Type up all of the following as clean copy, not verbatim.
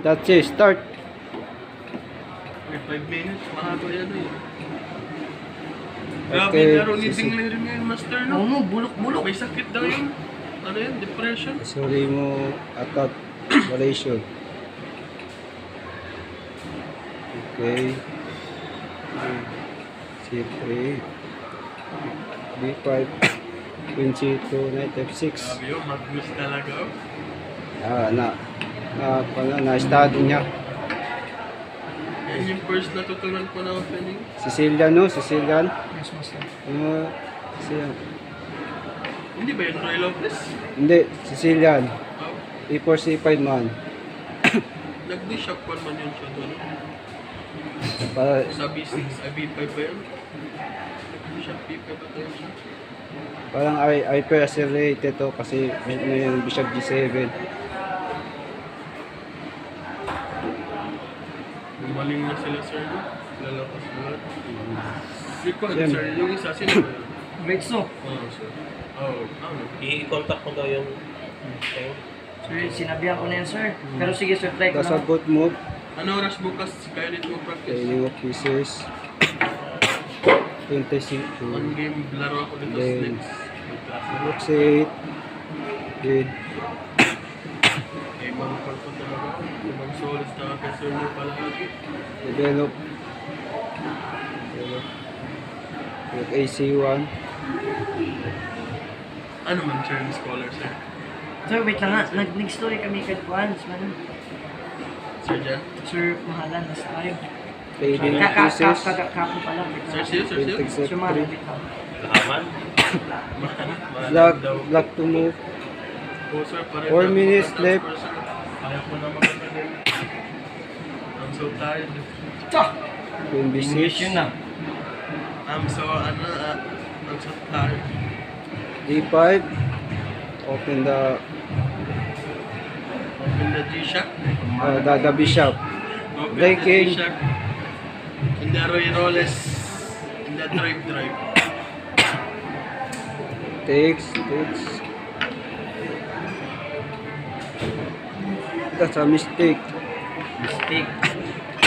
That's it. Start. May 5 minutes. Mahaba yan eh. Grabe Okay, laro ni Dingling rin ngayon, Master, no? Oo, bulok-bulok. May sakit daw yun. Ano yan? Depression? Sorry mo attack variation. Okay. C3. B5. Queen C2. Knight F6. Grabe yun, Magnus talaga. Na-study niya. Yan yung first natutunan ko na opening. Sicilian, no? Sicilian. Yes, master. Sicilian. Hindi ba yun Roy Lopez? Hindi, Sicilian. Oh. E4, C5 man. Nag-bishop 1 man yun siya doon. Para, Sa B6, B5 ba yun? Bishop B5 ba tayo siya? parang hyper accelerated to kasi may yung Bishop G7. Gumaling na sila, sir. No? Lalakas lahat. Record, Siyempre. sir. Yung isa, sino ba yun? Great so. Oh, sir. Oh, ano? I-contact mo daw yung kayo. Sir, sinabihan ko na yan, sir. Pero sige, sir, try ko That's a na. good move. Ano oras bukas kaya dito mag-practice? Training of pieces. 26. One game, laro ako dito Then, next. May klase. Looks 8. Good. Eh, mamukal ko talaga. Ibang solos na kay sir niyo palagi. Develop. Look AC1. Ano man, sir, yung scholar, sir? Sir, wait lang nga. Nag-story kami kay Juans, man. Sir Jan? Sir, mahalan, nasa tayo. Trading of pieces. Kapo pa lang. Sir Sio, sir Sio? Except Sir, mahalan, 3. wait lang. Laman? Black to move. Oh, sir, pareho 4 ako minutes mag-transfer, left. sir. Kaya ko na magkakalit. I'm so tired. Queen B6. English yun na. I'm so, I'm so tired. D5. Open the Open the G-Shock. the bishop. Open Breaking. the G-Shock. In the Roy Roles. In the drive. Takes. That's a mistake. Mistake.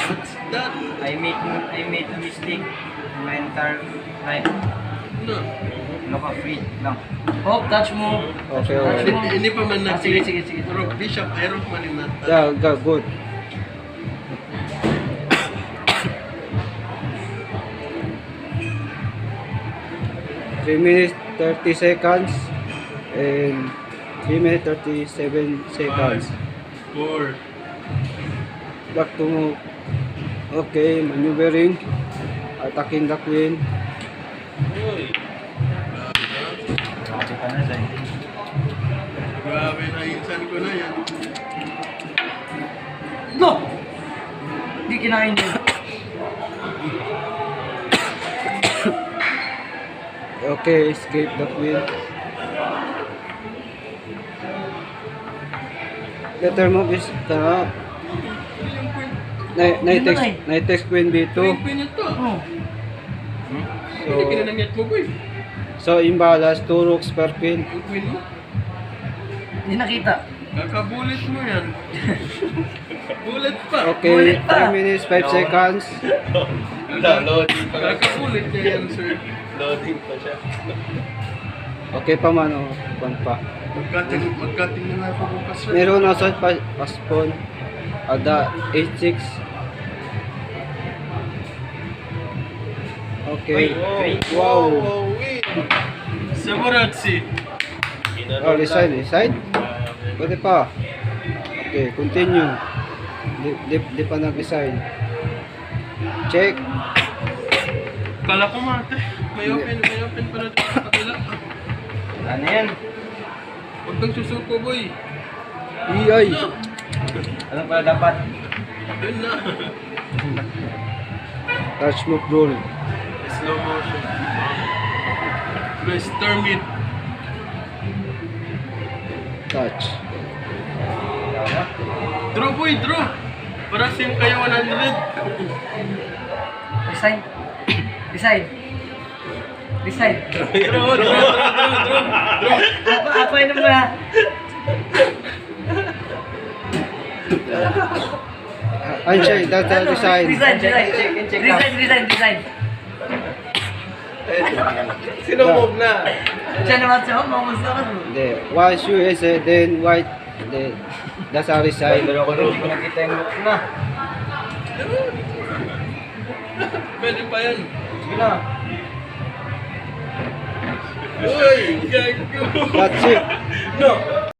What's that? I made a mistake. My entire life. No. Naka-free lang. Hop, touch mo. Okay, Touch okay. mo. Hindi pa man Ah, sige, sige. Rock Bishop, Iron Man in that. Yeah, good. Three minutes 30 seconds and 3 minutes 37 seconds. 4. Back to move. Okay, maneuvering. Attacking the queen. Uy! Grabe ka na, Zay. Grabe na insan ko na yan. No! Hindi kinain yun. Okay, escape the queen. Letter move is the knight takes queen b2. Queen ito. Oh. Hindi kinanangyat mo, boy. So imbalance 2 rooks per queen. Yung queen mo. Hindi nakita. Kakabulit mo yan. Bullet pa. Okay, Ulit pa. 3 minutes 5 seconds. Loading pa. Kakabulit niya yan, sir. Loading pa siya. Okay pa man, oh. Pan pa. Magkating na nga ako bukas, sir. Meron na sa paspon. Ada 86. Okay. Wow. Samuratsi. Oh, resign. Pwede pa. Okay, continue. Di pa nag-resign. Check. Kala ko mate. May open pala dito sa kabila. Ano yan? Huwag kang susuko, boy. EI. Alam pala dapat. Yun na. Touch move roll. Slow motion. Nice termite. Touch. Draw, boy, draw. Para sim kayo 100. Resign. Decide. Draw. Apa yun ba? Unshade, that's the design. Resign, resign. Sino move na? Siya naman siya, mamusta ka. Hindi, once USA, then white, then that's a resign. Hindi ko nakita yung look na. Pwede pa yan. Sige na. Uy! Gago! That's it. No!